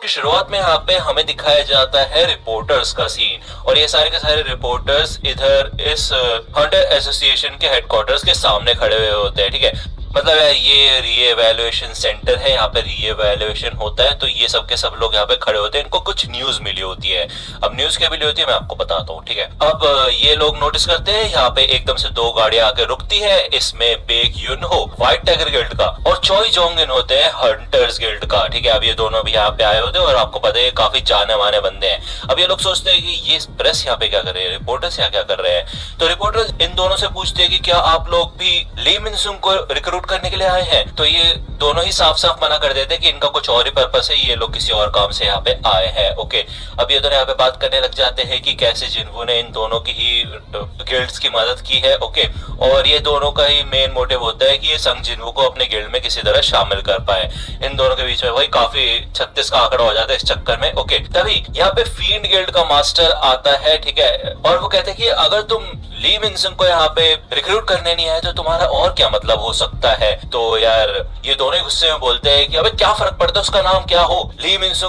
की शुरुआत में यहाँ पे हमें दिखाया जाता है रिपोर्टर्स का सीन, और ये सारे के सारे रिपोर्टर्स इधर इस हंटर एसोसिएशन के हेडक्वार्टर्स के सामने खड़े हुए होते हैं। ठीक है, मतलब ये रीएवैल्यूएशन सेंटर है, यहाँ पे रीएवैल्यूएशन होता है, तो ये सब के सब लोग यहाँ पे खड़े होते हैं। इनको कुछ न्यूज मिली होती है। अब न्यूज क्या मिली होती है मैं आपको बताता हूँ। ठीक है, अब ये लोग नोटिस करते हैं यहाँ पे एकदम से दो गाड़ियां आके रुकती है। इसमें बेक युनहो व्हाइट टाइगर गिल्ड का और चोई जोंगिन होते हैं हंटर्स गिल्ड का। ठीक है, अब ये दोनों भी यहाँ पे आए होते हैं और आपको पता है काफी जाने माने बंदे हैं। अब ये लोग सोचते हैं कि ये प्रेस यहाँ पे क्या कर रहे हैं, रिपोर्टर्स यहाँ क्या कर रहे हैं। तो रिपोर्टर्स इन दोनों से पूछते हैं कि क्या आप लोग भी ली मिनसुंग को रिक्रूट करने के लिए आए हैं। तो ये दोनों ही साफ साफ मना कर देते हैं कि इनका कुछ और ही पर्पस है, ये लोग किसी और काम से यहाँ पे आए हैं। ओके, अब ये दोनों यहाँ पे बात करने लग जाते हैं कि कैसे जिन्हों ने इन दोनों की ही गिल्ड्स की मदद की है। ओके, और ये दोनों का ही मेन मोटिव होता है कि ये संग जिन्हों को अपने गिल्ड में किसी तरह शामिल कर पाए। इन दोनों के बीच में वही काफी 36 का आंकड़ा हो जाता है इस चक्कर में। ओके, तभी यहाँ पे फील्ड गिल्ड का मास्टर आता है। ठीक है, और वो कहते हैं कि अगर तुम ली मिनसुंग को यहाँ पे रिक्रूट करने नहीं आए तो तुम्हारा और क्या मतलब हो सकता है। तो यार ये दोनों गुस्से में बोलते हैं कि अबे क्या फर्क पड़ता है उसका नाम क्या हो, ली मिनसो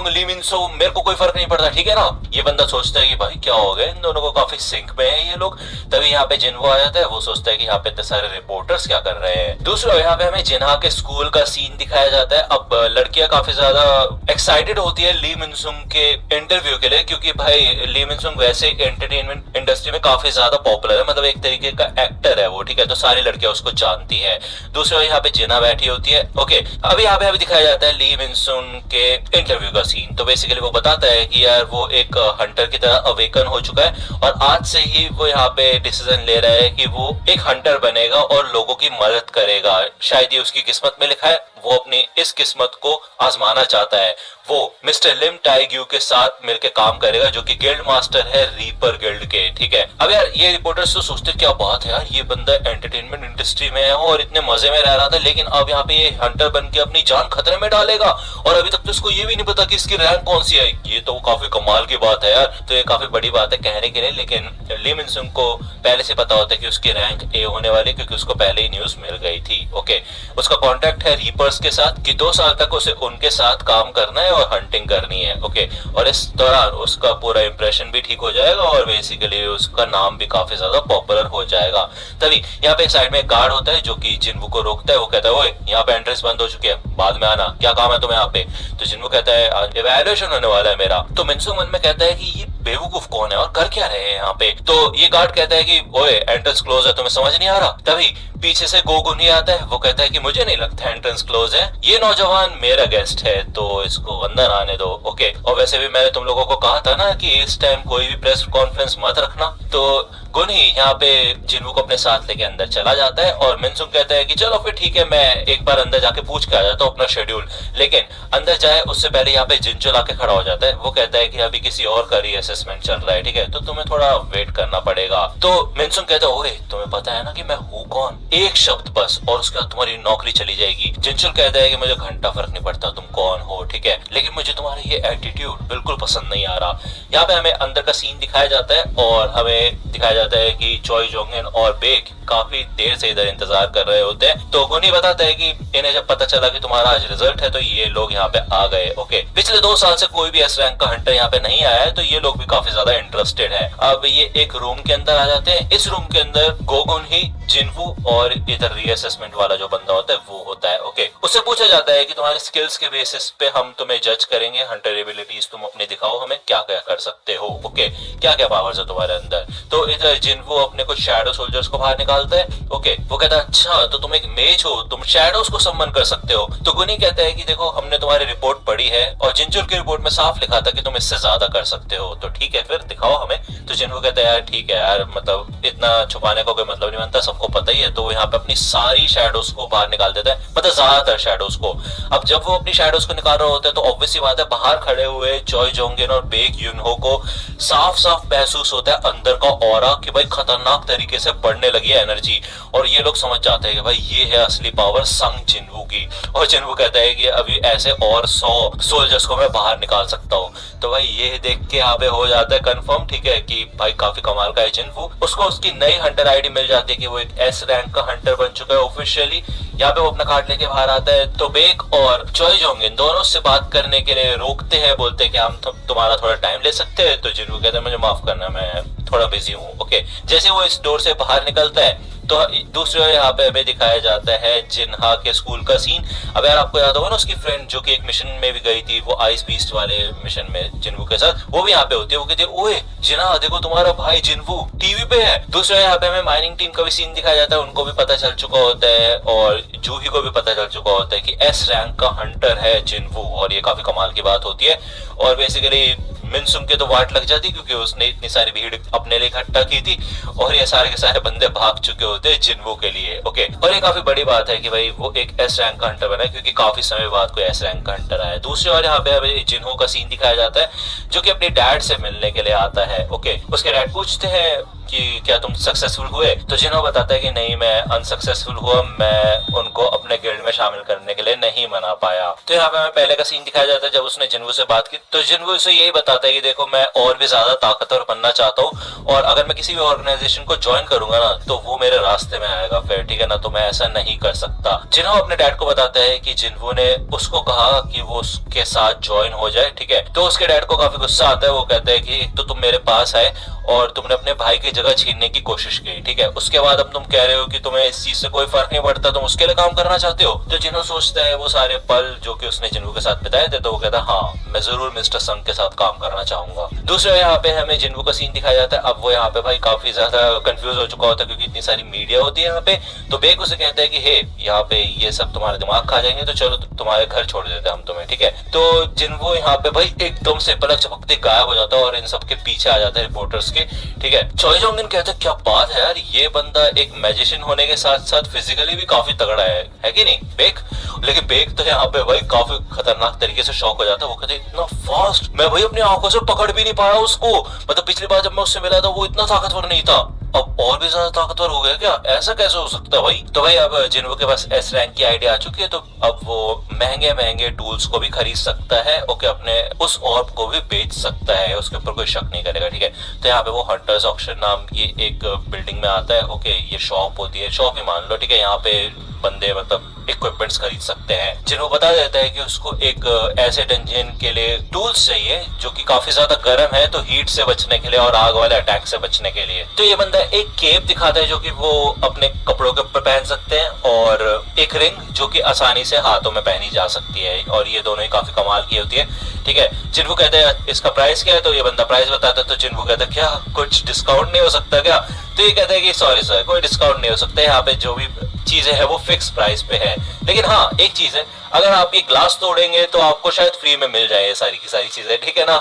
मेरे को कोई फर्क नहीं पड़ता। ठीक है ना, ये बंदा सोचता है कि भाई क्या हो गया, इन दोनों को काफी सिंक में है ये लोग। तभी यहाँ पे जिन्हो आ जाता है, वो सोचता है कि यहाँ पे इतने सारे रिपोर्टर्स क्या कर रहे हैं। दूसरा यहाँ पे हमें जिन्हा के स्कूल का सीन दिखाया जाता है। अब लड़कियां काफी ज्यादा एक्साइटेड होती है ली मिनसुंग के इंटरव्यू के लिए, क्योंकि भाई ली मिनसुंग वैसे एंटरटेनमेंट इंडस्ट्री में काफी ज्यादा पॉपुलर है, मतलब एक तरीके का एक्टर है वो। ठीक है, तो सारी लड़कियां उसको जानती है। दूसरा यहाँ पे जिना बैठी होती है। ओके, अभी यहाँ पे अभी दिखाया जाता है ली मिनसुन के इंटरव्यू का सीन। तो बेसिकली वो बताता है कि यार वो एक हंटर की तरह अवेकन हो चुका है और आज से ही वो यहाँ पे डिसीजन ले रहा है कि वो एक हंटर बनेगा और लोगों की मदद करेगा। शायद ये उसकी किस्मत में लिखा है, वो अपनी इस किस्मत को आजमाना चाहता है। वो मिस्टर लिम टाइग्यू के साथ मिलकर काम करेगा, जो कि गिल्ड मास्टर है रीपर गिल्ड के। ठीक है, अब यार ये रिपोर्टर्स तो सोचते क्या बात है यार, ये बंदा एंटरटेनमेंट इंडस्ट्री में है और इतने मजे में रह रहा था, लेकिन अब यहाँ पे ये हंटर बन के अपनी जान खतरे में डालेगा और अभी तक तो इसको ये भी नहीं पता कि इसकी रैंक कौन सी है। ये तो काफी कमाल की बात है यार। तो ये काफी बड़ी बात है कहने के लिए, लेकिन ली मिनसुंग को पहले से पता होता है कि उसकी रैंक ए होने वाली, क्योंकि उसको पहले ही न्यूज मिल गई थी। ओके, उसका कॉन्टेक्ट है रीपर्स के साथ कि 2 साल तक उसे उनके साथ काम करना है और हंटिंग करनी है। ओके, और इस दौरान उसका पूरा इंप्रेशन भी ठीक हो जाएगा और बेसिकली उसका नाम भी काफी ज्यादा पॉपुलर हो जाएगा। तभी यहाँ पे एक साइड में एक गार्ड होता है जो कि जिन्वू को रोकता है। वो कहता है ओए यहाँ पे एंट्रेंस बंद हो चुकी है, बाद में आना, क्या काम है तुम्हें यहाँ पे। तो जिन्वू कहता है इवैल्यूएशन होने वाला है मेरा। तो मिनसुंग मन में कहता है कि ये बेवकूफ कौन है और कर क्या रहे हैं यहाँ पे। तो ये गार्ड कहता है कि ओए एंट्रेंस क्लोज है, तुम्हें समझ नहीं आ रहा। तभी पीछे से गोगुन ही आता है। वो कहता है कि मुझे नहीं लगता एंट्रेंस क्लोज है, ये नौजवान मेरा गेस्ट है तो इसको अंदर आने दो। ओके, और वैसे भी मैंने तुम लोगों को कहा था ना कि इस टाइम कोई भी प्रेस कॉन्फ्रेंस मत रखना। तो गुन ही यहाँ पे जिन्वू को अपने साथ लेके अंदर चला जाता है और मिनसुंग कहता है कि चलो फिर ठीक है, मैं एक बार अंदर जाके पूछ के आ जाता हूँ अपना शेड्यूल। लेकिन अंदर जाए उससे पहले यहाँ पे जिनचो लाके खड़ा हो जाता है। वो कहता है कि अभी किसी और का रीअसेसमेंट चल रहा है, ठीक है, तो तुम्हें थोड़ा वेट करना पड़ेगा। तो मिनसुंग कहता है ओए तुम्हें पता है ना कि मैं हूँ कौन, एक शब्द बस और उसके बाद तुम्हारी नौकरी चली जाएगी। जिनचुल कहता है कि मुझे घंटा फर्क नहीं पड़ता तुम कौन हो, ठीक है, लेकिन मुझे तुम्हारा ये एटीट्यूड बिल्कुल पसंद नहीं आ रहा। यहाँ पे हमें अंदर का सीन दिखाया जाता है और हमें दिखाया जाता है कि चोई जोंगिन और बेक काफी देर से इधर इंतजार कर रहे होते हैं। तो गुनी बताता है कि इन्हें जब पता चला कि तुम्हारा आज रिजल्ट है तो ये लोग यहाँ पे आ गए। ओके, पिछले 2 साल से कोई भी एस रैंक का हंटर यहाँ पे नहीं आया है, तो ये लोग भी काफी ज्यादा इंटरेस्टेड है। अब ये एक रूम के अंदर आ जाते हैं। इस रूम के अंदर गोगुन ही, जिन्वू और इधर रीअसेसमेंट वाला जो बंदा होता है वो होता है। ओके, उससे पूछा जाता है कि तुम्हारे स्किल्स के बेसिस पे हम तुम्हें जज करेंगे, हंटर एबिलिटीज तुम अपने दिखाओ, हमें क्या क्या कर सकते हो। ओके, क्या क्या पावर्स है तुम्हारे अंदर। तो इधर जिन्वू अपने कुछ शैडो सोल्जर्स को बाहर निकालता है। ओके, वो कहता है अच्छा तो तुम एक मेज हो, तुम शैडोज को सम्मन कर सकते हो। तो गुनी कहता है कि देखो हमने तुम्हारी रिपोर्ट पढ़ी है और जिनचुल की रिपोर्ट में साफ लिखा था कि तुम इससे ज्यादा कर सकते हो, तो ठीक है फिर दिखाओ हमें। तो जिन्वू कहता है यार ठीक है यार, मतलब इतना छुपाने का कोई मतलब नहीं बनता, सबको पता ही है। तो यहाँ पे अपनी सारी शैडोज को बाहर निकाल देता है, मतलब ज्यादातर शैडोज को। अब जब वो अपनी शैडोज को निकाल रहे होते हैं तो ऑब्वियस सी बात है बाहर खड़े हुए चोई जोंगिन और बेक युनहो को साफ साफ महसूस होता है अंदर का ऑरा कि भाई खतरनाक तरीके से बढ़ने लगी है एनर्जी, और ये लोग समझ जाते हैं कि भाई ये है असली पावर संग जिन्वू की। और जिन्वू कहता है कि अभी ऐसे और 100 सोल्जर्स को मैं बाहर निकाल सकता हूँ। तो भाई ये देख के यहाँ पे हो जाता है कंफर्म, ठीक है, कि भाई काफी कमाल का है जिन्वू। उसको उसकी नई हंटर आईडी मिल जाती है कि वो एक एक एस रैंक का हंटर बन चुका है ऑफिशियली। यहाँ पे वो अपना कार्ड लेके बाहर आता है तो बेक और चॉय जोंग इन दोनों से बात करने के लिए रोकते हैं, बोलते हैं कि हम तुम्हारा थोड़ा टाइम ले सकते हैं। तो जिनको कहते हैं मुझे माफ करना, मैं थोड़ा बिजी हूँ। ओके, जैसे वो इस डोर से बाहर निकलता है तो दूसरे यहाँ पे हमें दिखाया जाता है जिन्हा के स्कूल का सीन। अब यार आपको याद होगा ना उसकी फ्रेंड जो कि एक मिशन में भी गई थी, वो आइस बीस्ट वाले मिशन में जिन्वू के साथ, वो भी यहाँ पे होती है। वो कहती है ओए जिन्हा देखो तुम्हारा भाई जिन्वू टीवी पे है। दूसरा यहाँ पे हमें माइनिंग टीम का भी सीन दिखाया जाता है, उनको भी पता चल चुका होता है और जूही को भी पता चल चुका होता है कि एस रैंक का हंटर है जिन्वू, और ये काफी कमाल की बात होती है। और बेसिकली मिनसुंग के तो वाट लग जाती क्योंकि उसने इतनी सारी भीड़ अपने लिए इकट्ठा की थी और ये सारे के सारे बंदे भाग चुके होते हैं जिन्वू के लिए। ओके, और ये काफी बड़ी बात है कि भाई वो एक एस रैंक का हंटर बना है क्योंकि काफी समय बाद कोई एस रैंक का हंटर आया है। दूसरी ओर यहाँ पे हमें जिन्हो का सीन दिखाया जाता है जो कि अपने डैड से मिलने के लिए आता है। ओके, उसके डैड पूछते हैं कि क्या तुम सक्सेसफुल हुए, तो जिन्हो बताता है कि नहीं मैं अनसक्सेसफुल हुआ, मैं उनको अपने गिल्ड में शामिल करने के लिए नहीं मना पाया। तो यहाँ पे हमें पहले का सीन दिखाया जाता है जब उसने जिन्वू से बात की, तो जिन्वू उसे यही बताता है कि देखो मैं और भी ज्यादा ताकतवर बनना चाहता हूँ और अगर मैं किसी भी ऑर्गेनाइजेशन को ज्वाइन करूंगा ना तो वो मेरे रास्ते में आएगा फिर, ठीक है ना, तो मैं ऐसा नहीं कर सकता। जिन्हो अपने डैड को बताता है कि जिन्वू ने उसको कहा कि वो उसके साथ ज्वाइन हो जाए, ठीक है। तो उसके डैड को काफी गुस्सा आता है, वो कहता है कि तो तुम मेरे पास आए और तुमने अपने भाई की जगह छीनने की कोशिश की, ठीक है, उसके बाद अब तुम कह रहे हो कि तुम्हें इस चीज से कोई फर्क नहीं पड़ता, तुम उसके लिए काम करना चाहते हो। तो जिन्हो सोचता है वो सारे पल जो कि उसने जिन्वू के साथ बिताए थे, तो वो कहता है हाँ मैं जरूर मिस्टर संग के साथ काम करना चाहूंगा। दूसरा यहाँ पे हमें जिन्वू का सीन दिखाया जाता है। अब वो यहाँ पे भाई काफी ज्यादा कंफ्यूज हो चुका होता है क्योंकि इतनी सारी मीडिया होती है यहाँ पे। तो बेक उसे कहता है कि हे यहाँ पे ये सब तुम्हारे दिमाग खा जाएंगे, तो चलो तुम्हारे घर छोड़ देते हैं हम तुम्हें, ठीक है। तो जिन्वू यहाँ पे भाई एकदम से पलक झपकते गायब हो जाता है और इन सबके पीछे आ जाता है रिपोर्टर्स के, ठीक है। चॉय जोंग कहता है क्या बात है यार, ये बंदा एक मैजिशियन होने के साथ साथ फिजिकली भी काफी तगड़ा है कि नहीं बेक। लेकिन बेक तो यहाँ पे भाई काफी खतरनाक तरीके से शॉक हो जाता है। वो कहते इतना फास्ट मैं भाई अपनी आंखों से पकड़ भी नहीं पाया उसको, मतलब पिछली बार जब मैं उससे मिला था वो इतना ताकतवर नहीं था, अब और भी ज्यादा ताकतवर हो गया क्या, ऐसा कैसे हो सकता है भाई। तो भाई अब जिन्वू के पास एस रैंक की आइडिया आ चुकी है, तो अब वो महंगे महंगे टूल्स को भी खरीद सकता है। ओके, अपने उस ऑर्ब को भी बेच सकता है, उसके ऊपर कोई शक नहीं करेगा, ठीक है। तो यहाँ पे वो हंटर्स ऑक्शन नाम की एक बिल्डिंग में आता है। ओके, ये शॉप होती है, शॉप ही मान लो, ठीक है। यहाँ पे बंदे मतलब इक्विपमेंट्स खरीद सकते हैं। जिन्हों बता देता है कि उसको एक एसिड इंजन के लिए टूल्स चाहिए जो कि काफी ज्यादा गर्म है, तो हीट से बचने के लिए और आग वाले अटैक से बचने के लिए। तो ये बंदा एक केप दिखाता है जो कि वो अपने कपड़ों के ऊपर पहन सकते हैं और एक रिंग जो कि आसानी से हाथों में पहनी जा सकती है, और ये दोनों ही काफी कमाल की होती है, ठीक है। जिन्वू कहते हैं इसका प्राइस क्या है, तो ये बंदा प्राइस बताता है। तो जिन्वू कहता है क्या कुछ डिस्काउंट नहीं हो सकता क्या, तो ये कहते हैं कि सॉरी सर कोई डिस्काउंट नहीं हो सकता, यहाँ पे जो भी चीजें हैं वो फिक्स प्राइस पे है। लेकिन हाँ एक चीज है, अगर आप ये ग्लास तोड़ेंगे तो आपको शायद फ्री में मिल जाए ये सारी की सारी चीजें, ठीक है ना।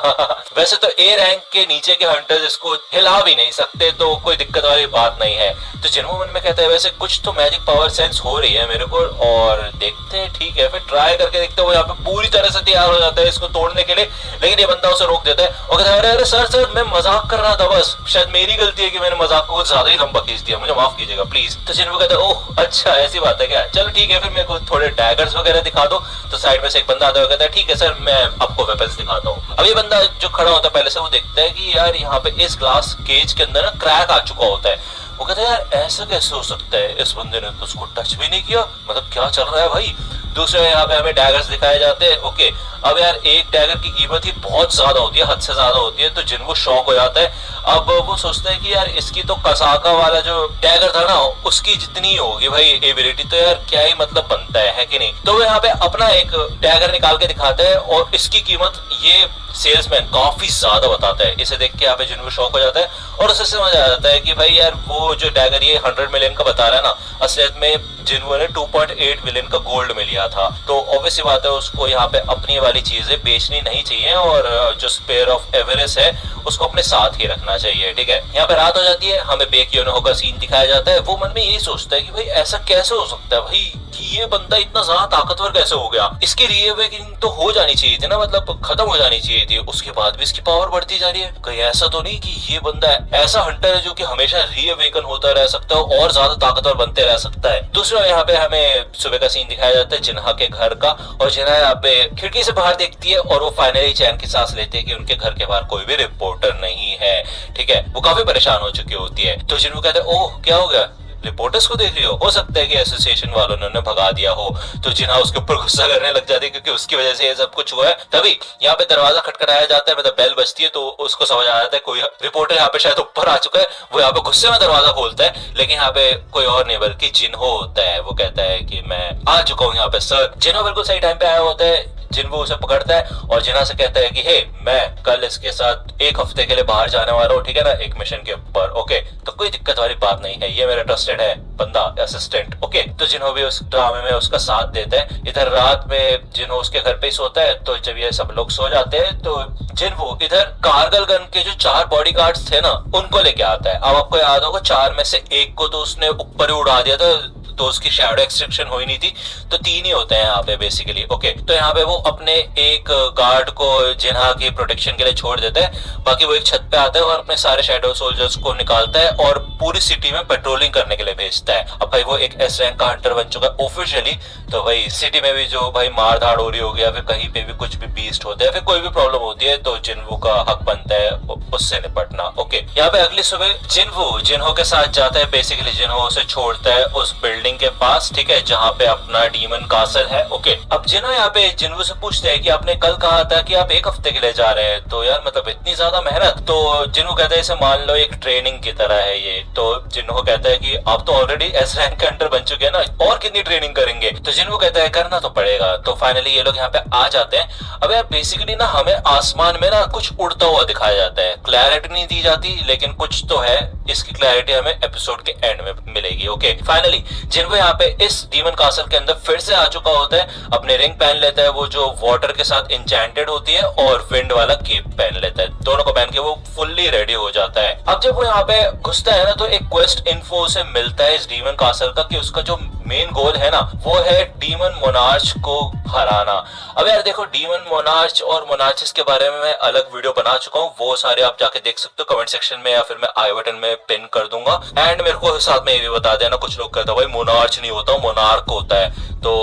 वैसे तो ए रैंक के नीचे के हंटर्स इसको हिला भी नहीं सकते, तो कोई दिक्कत वाली बात नहीं है। तो जिन्हों मन में कहता है वैसे कुछ तो मैजिक पावर सेंस हो रही है मेरे को, और देखते हैं, ठीक है, फिर ट्राई करके देखते हैं। वो यहाँ पे पूरी तरह से तैयार हो जाता है इसको तोड़ने के लिए, लेकिन ये बंदा उसे रोक देता है और कहता है अरे अरे सर मैं मजाक कर रहा था, बस शायद मेरी गलती है कि मैंने मजाक को ज्यादा ही लंबा खींच दिया, मुझे माफ कीजिएगा प्लीज। तो जिन्हों कहता है ओह अच्छा ऐसी बात है क्या, चलो ठीक है, फिर मेरे को थोड़े डैगर्स वगैरह दिखा दो। तो साइड में से एक बंदा आता है, कहता है ठीक है सर मैं आपको वेपन्स दिखाता हूँ। अब ये बंदा जो खड़ा होता है पहले से, वो देखता है कि यार यहाँ पे इस ग्लास केज के अंदर ना क्रैक आ चुका होता है। वो कहता है यार ऐसा कैसे हो सकता है, इस बंदे ने तो उसको टच भी नहीं किया, मतलब क्या चल रहा है भाई। दूसरे यहाँ पे हमें डैगर्स दिखाए जाते हैं। ओके, अब यार एक डैगर की कीमत ही बहुत ज्यादा होती है, हद से ज्यादा होती है, तो जिनको शौक हो जाता है। अब वो सोचता है कि यार इसकी तो कसाका वाला जो डैगर था ना उसकी जितनी होगी भाई एबिलिटी, तो यार क्या ही मतलब बनता है कि नहीं। तो वो यहाँ पे अपना एक डैगर निकाल के दिखाता है और इसकी कीमत ये सेल्समैन काफी ज्यादा बताता है। इसे देख के यहाँ पे जिनको शौक हो जाता है और उसे समझ आ जाता है कि भाई यार वो जो डैगर ये 100 मिलियन का बता रहा है ना, असलियत में जिन्होंने 2.8 मिलियन का गोल्ड में लिया था। तो ऑब्वियसली बात है उसको यहाँ पे अपनी वाली चीजें बेचनी नहीं चाहिए और जो स्पेयर ऑफ एवरेस्ट है उसको अपने साथ ही रखना चाहिए, ठीक है। यहाँ पे रात हो जाती है, हमें बेक योनो का सीन दिखाया जाता है। वो मन में यही सोचता है कि भाई ऐसा कैसे हो सकता है भाई कि ये बंदा इतना ज्यादा ताकतवर कैसे हो गया, इसकी रीअवेकनिंग तो हो जानी चाहिए थी ना, मतलब खत्म हो जानी चाहिए थी, उसके बाद भी इसकी पावर बढ़ती जा रही है। कहीं ऐसा तो नहीं कि ये बंदा ऐसा हंटर है जो कि हमेशा रीअवेकन होता रह सकता है और ज्यादा ताकतवर बनते रह सकता है। दूसरा यहाँ पे हमें सुबह का सीन दिखाया जाता है जिन्हा के घर का, और जिन्हा यहाँ पे खिड़की से बाहर देखती है और वो फाइनली चैन की सांस लेती है कि उनके घर के बाहर कोई भी रिपोर्टर नहीं है, ठीक है। वो काफी परेशान हो चुकी होती है। तो जिन्हों कहते हैं ओह क्या हो गया, रिपोर्टर्स को देख रही हो सकता है कि एसोसिएशन वालों ने उन्हें भगा दिया हो, तो जिन्हा उसके ऊपर गुस्सा करने लग जाती है क्योंकि उसकी वजह से ये सब कुछ हुआ है। तभी यहाँ पे दरवाजा खटखटाया जाता है, मतलब बेल बजती है, तो उसको समझ आ जाता है कोई रिपोर्टर यहाँ पे शायद ऊपर आ चुका है। वो यहाँ पे गुस्से में दरवाजा खोलता है, लेकिन यहाँ पे कोई और नहीं बल्कि जिन्हो होता है। वो कहता है कि मैं आ चुका हूँ यहाँ पे सर। जिन्हो बिल्कुल सही टाइम पे आया होता है। जिन्हो उसे पकड़ता है और जिन्हा से कहता है कि हे, मैं कल इसके साथ एक हफ्ते के लिए बाहर जाने वाला हूँ, ठीक है ना, एक मिशन के ऊपर। ओके, तो कोई दिक्कत वाली बात नहीं है, ये मेरा ट्रस्टेड है बंदा, असिस्टेंट। ओके, तो जिन्हो भी उस ड्रामे में उसका साथ देता है। इधर रात में जिन्हो उसके घर पे ही सोता है, तो जब ये सब लोग सो जाते हैं तो जिन्हो इधर कारगिल गन के जो 4 बॉडीगार्ड्स थे ना, उनको लेके आता है। अब आपको याद होगा 4 में से एक को तो उसने ऊपर ही उड़ा दिया था, तो उसकी शैडो एक्सट्रैक्शन हुई नहीं थी, तो 3 ही होते हैं यहाँ पे बेसिकली। ओके, तो यहाँ पे वो अपने एक गार्ड को जिन्हा की प्रोटेक्शन के लिए छोड़ देता है, बाकी वो एक छत पे आता है और अपने सारे शैडो सोल्जर्स को निकालता है और पूरी सिटी में पेट्रोलिंग करने के लिए भेजता है। अब भाई वो एक एस रैंक का हंटर बन चुका है ऑफिशियली, तो भाई सिटी में भी जो भाई मार धाड़ हो रही होगी या फिर कहीं पे भी कुछ भी बीस्ट होते हैं, फिर कोई भी प्रॉब्लम होती है, तो जिन्हो का हक बनता है उससे निपटना। ओके, यहाँ पे अगली सुबह जिन्हो के साथ जाता है, बेसिकली जिन्हो उसे छोड़ता है उस बिल्डिंग के पास, ठीक है, जहाँ पे अपना डीमन कासल है। ओके, अब जिन्हो यहाँ पे जिन्हो से पूछते हैं कि आपने कल कहा था कि आप एक हफ्ते के लिए जा रहे हैं, तो यार मतलब इतनी ज्यादा मेहनत। तो जिन्हो कहता है इसे मान लो एक ट्रेनिंग की तरह है ये। तो जिन्हो कहता है कि आप तो ऑलरेडी एस रैंक के अंडर बन चुके हैं ना, और कितनी ट्रेनिंग करेंगे। तो जिन्हो कहता है करना तो पड़ेगा। तो फाइनली ये लोग यहाँ पे आ जाते हैं। अब यार बेसिकली ना हमें आसमान में ना कुछ उड़ता हुआ दिखाया जाता है, क्लैरिटी नहीं दी जाती, लेकिन कुछ तो है। इसकी क्लैरिटी हमें एपिसोड के एंड में मिलेगी। ओके, फाइनली जिन्हो यहाँ पे इस डीमन कासल के अंदर फिर से आ चुका होता है, अपने रिंग पहन लेता है, वो जो वाटर के साथ इंचेंटेड होती है, और विंड वाला केप पहन लेता है। दोनों को पहन के वो फुल्ली रेडी हो जाता है। अब जब वो यहाँ पे घुसता है ना, तो एक क्वेस्ट इन्फो से मिलता है इस डीमन कासल का कि उसका जो मेन गोल है ना, वो है डीमन मोनार्च को हराना। अब यार देखो, डीमन मोनार्च और मोनार्चिस के बारे में मैं अलग वीडियो बना चुका हूँ, वो सारे आप जाके देख सकते हो कमेंट सेक्शन में, या फिर मैं आई बटन में पिन कर दूंगा। एंड मेरे को साथ में ये भी बता देना, कुछ लोग कहते हैं भाई मोनार्च नहीं होता, मोनार्क होता है, तो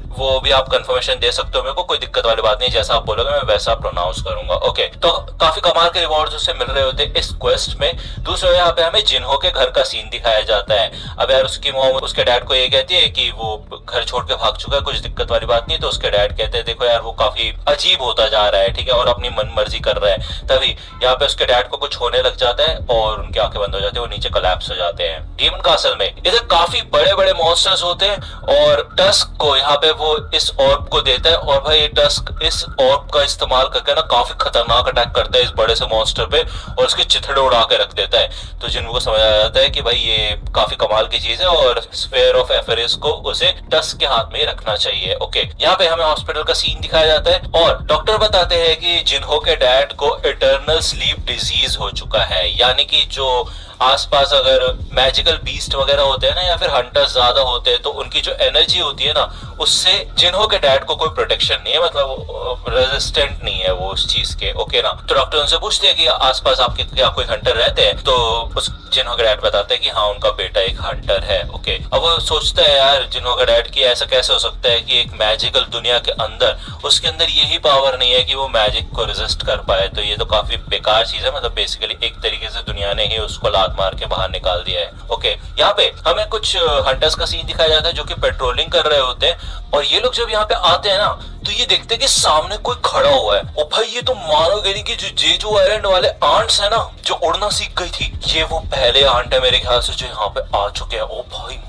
वो भी आप कंफर्मेशन दे सकते हो मेरे को, कोई दिक्कत वाली बात नहीं, जैसा आप बोलोगे मैं वैसा प्रोनाउंस करूंगा। ओके, तो काफी कमाल के रिवॉर्ड्स उससे मिल रहे होते इस क्वेस्ट में। दूसरा यहाँ पे हमें जिन्हो के घर का सीन दिखाया जाता है। अब यार उसकी मॉम उसके डैड को ये कहती है कि वो घर छोड़ के भाग चुका है, कुछ दिक्कत वाली बात नहीं। तो उसके डैड कहते हैं देखो यार वो काफी अजीब होता जा रहा है, ठीक है, और अपनी मन मर्जी कर रहा है। तभी यहाँ पे उसके डैड को कुछ होने लग जाता है और उनकी आंखें बंद हो जाती है, वो नीचे कोलैप्स हो जाते हैं। डीमन कासल में इधर काफी बड़े बड़े मॉन्स्टर्स होते हैं, और टस्क को यहाँ पे वो इस ऑर्ब को देता है, और भाई टस्क इस ऑर्ब का इस्तेमाल करके ना काफी खतरनाक अटैक करता है इस बड़े से मॉन्स्टर पे, और उसके चिथड़े उड़ा के रख देता है। तो जिनको को समझ आ जाता है कि भाई ये काफी कमाल की चीज है, और स्फेयर ऑफ एफेरिस को उसे टस्क के हाथ में रखना चाहिए। ओके, यहाँ पे हमें हॉस्पिटल का सीन दिखाया जाता है, और डॉक्टर बताते हैं कि जिन्हो के डैड को इटर्नल स्लीप डिजीज हो चुका है, यानी कि जो आसपास अगर मैजिकल बीस्ट वगैरह होते हैं ना, या फिर हंटर्स ज्यादा होते हैं, तो उनकी जो एनर्जी होती है ना, उससे जिन्हो के डैड को कोई प्रोटेक्शन नहीं है, मतलब रेजिस्टेंट नहीं है वो उस चीज के। ओके ना, तो डॉक्टर उनसे पूछते हैं कि आसपास आपके क्या कोई हंटर रहते हैं, तो उस जिन्हो के डैड बताते हैं कि हाँ उनका बेटा एक हंटर है। ओके, अब वो सोचता है यार जिन्हो का डैड की ऐसा कैसे हो सकता है कि एक मैजिकल दुनिया के अंदर उसके अंदर यही पावर नहीं है कि वो मैजिक को रेजिस्ट कर पाए, तो ये तो काफी बेकार चीज है। मतलब बेसिकली एक तरीके से दुनिया ने ही उसको लात मार के बाहर निकाल दिया है। ओके, यहाँ पे हमें कुछ हंटर्स का सीन दिखाया जाता है जो कि पेट्रोलिंग कर रहे होते हैं, और ये लोग जब यहाँ पे आते हैं ना, तो ये देखते हैं कि सामने कोई खड़ा हुआ है। ओ भाई, ये तो मानोगे नहीं कि जो जेजू आइलैंड वाले आंट्स है ना, जो उड़ना सीख गई थी, ये वो पहले आंट है मेरे ख्याल से जो यहाँ पे आ चुके हैं। ओ भाई,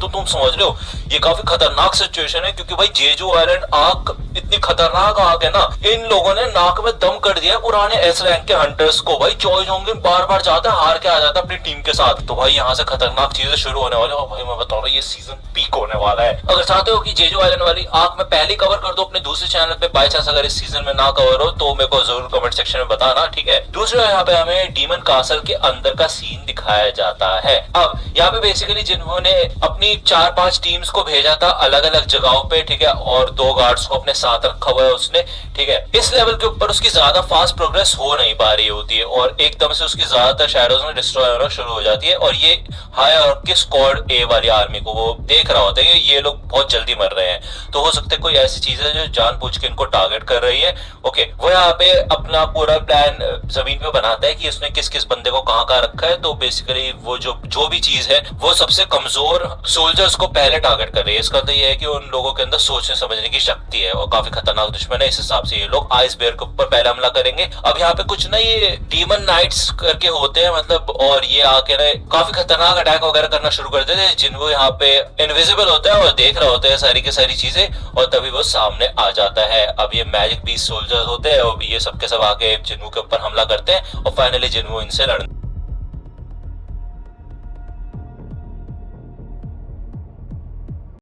तुम समझ रहे हो, ये काफी खतरनाक सिचुएशन है, क्योंकि भाई जेजू आइलैंड आग इतनी खतरनाक आग है ना, इन लोगों ने नाक में दम कर दिया पुराने एस रैंक के हंटर्स को। भाई चॉइस होंगे बार बार जाता है, हार के आ जाता है अपनी टीम के साथ। तो भाई यहाँ से खतरनाक चीजें शुरू होने वाली है, और भाई मैं बता रहा हूँ ये सीजन पीक होने वाला है। अगर चाहते हो कि जेजू आइलैंड वाली आग में पहले कवर कर दो अपने दूसरे चैनल पे, बाय चांस अगर इस सीजन में ना कवर हो तो मेरे को जरूर कमेंट सेक्शन में बताना, ठीक है। दूसरा यहाँ पे हमें डीमन कासल के अंदर का सीन दिखाया जाता है। अब यहाँ पे बेसिकली जिन्होंने अपनी 4-5 टीम्स को भेजा था अलग अलग जगहों पे, ठीक है, और 2 गार्ड्स को अपने साथ रखा हुआ है उसने, ठीक है। इस लेवल के ऊपर उसकी ज्यादा फास्ट प्रोग्रेस हो नहीं पा रही होती है, और एकदम से उसकी ज्यादातर शैडोज में डिस्ट्रॉय होना शुरू हो जाती है, और ये हाई और किस स्क्वाड ए वाली आर्मी को वो देख रहा होता है कि ये लोग बहुत जल्दी मर रहे हैं। तो हो सकता है कोई ऐसी चीज है जो जानबूझ के इनको टारगेट कर रही है। ओके, वो यहाँ पे अपना पूरा प्लान जमीन पे बनाता है कि उसने किस किस बंदे को कहाँ कहाँ रखा है। तो बेसिकली वो जो भी चीज है वो सबसे कमजोर सोल्जर्स को पहले टारगेट कर रही है। इसका तो ये है कि उन लोगों के अंदर सोचने समझने की शक्ति है और काफी खतरनाक दुश्मन है। इस हिसाब से ये लोग आइस बेयर के ऊपर पहले हमला करेंगे। अब यहाँ पे कुछ ना ये डीमन नाइट्स करके होते हैं मतलब, और ये आके ना काफी खतरनाक अटैक वगैरह करना शुरू कर देते हैं, जिनको यहाँ पे इनविजिबल होता है और देख रहे होते हैं सारी की सारी चीजें, और तभी वो सामने आ जाता है। अब ये मैजिक बीस्ट सोल्जर्स होते हैं और ये सबके सब आके जिन्हू के ऊपर हमला करते हैं और फाइनली जिन्हू इनसे लड़